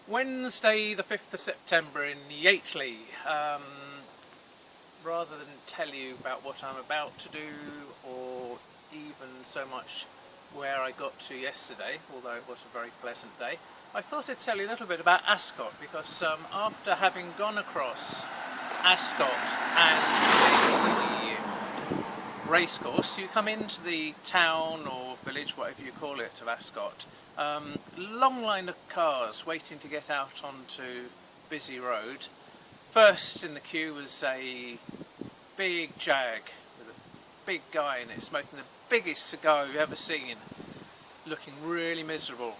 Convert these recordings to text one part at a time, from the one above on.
Wednesday the 5th of September in Yateley. Rather than tell you about what I'm about to do or even so much where I got to yesterday, although it was a very pleasant day, I thought I'd tell you a little bit about Ascot because after having gone across Ascot and the racecourse, you come into the town or village, whatever you call it, of Ascot. Long line of cars waiting to get out onto busy road. First in the queue was a big Jag with a big guy in it, smoking the biggest cigar you've ever seen, looking really miserable.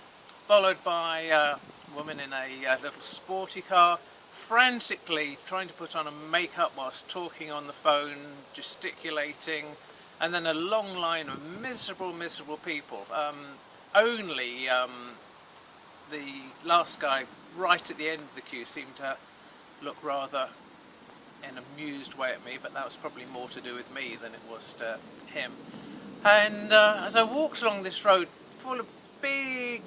Followed by a woman in a little sporty car, frantically trying to put on a makeup whilst talking on the phone, gesticulating, and then a long line of miserable people. Only the last guy right at the end of the queue seemed to look rather in an amused way at me, but that was probably more to do with me than it was to him. And as I walked along this road full of big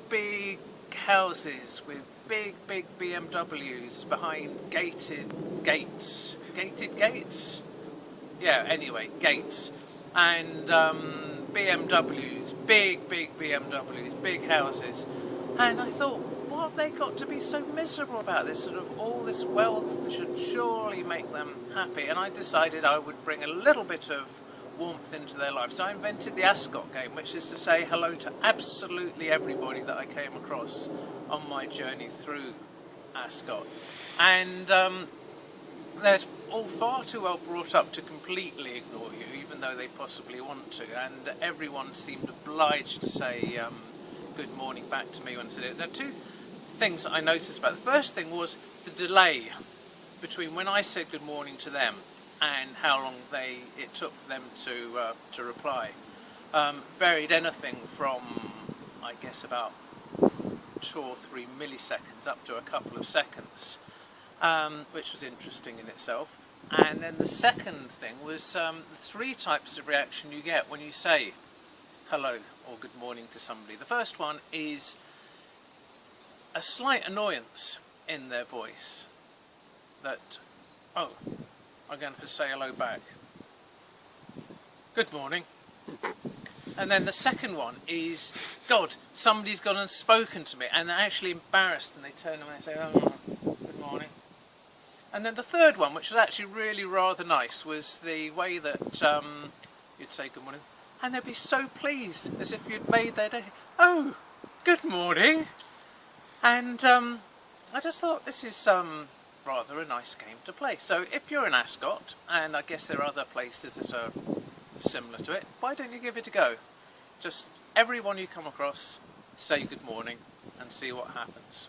houses with big BMWs behind gated gates, yeah, anyway, gates, and BMWs, big BMWs, big houses, and I thought, what have they got to be so miserable about this? Sort of all this wealth should surely make them happy, and I decided I would bring a little bit of warmth into their life. So I invented the Ascot Game, which is to say hello to absolutely everybody that I came across on my journey through Ascot. And they're all far too well brought up to completely ignore you, even though they possibly want to, and everyone seemed obliged to say good morning back to me when I said it. There are two things that I noticed about it. The first thing was the delay between when I said good morning to them and how long it took for them to reply. Varied anything from, I guess, about 2 or 3 milliseconds up to a couple of seconds, which was interesting in itself. And then the second thing was the 3 types of reaction you get when you say hello or good morning to somebody. The first one is a slight annoyance in their voice that, oh, I'm going to say hello back. Good morning. And then the second one is, God, somebody's gone and spoken to me, and they're actually embarrassed, and they turn around and say, oh, good morning. And then the third one, which was actually really rather nice, was the way that you'd say good morning, and they'd be so pleased, as if you'd made their day. Oh, good morning. And I just thought this is rather a nice game to play. So if you're in Ascot, and I guess there are other places that are similar to it, why don't you give it a go? Just everyone you come across, say good morning and see what happens.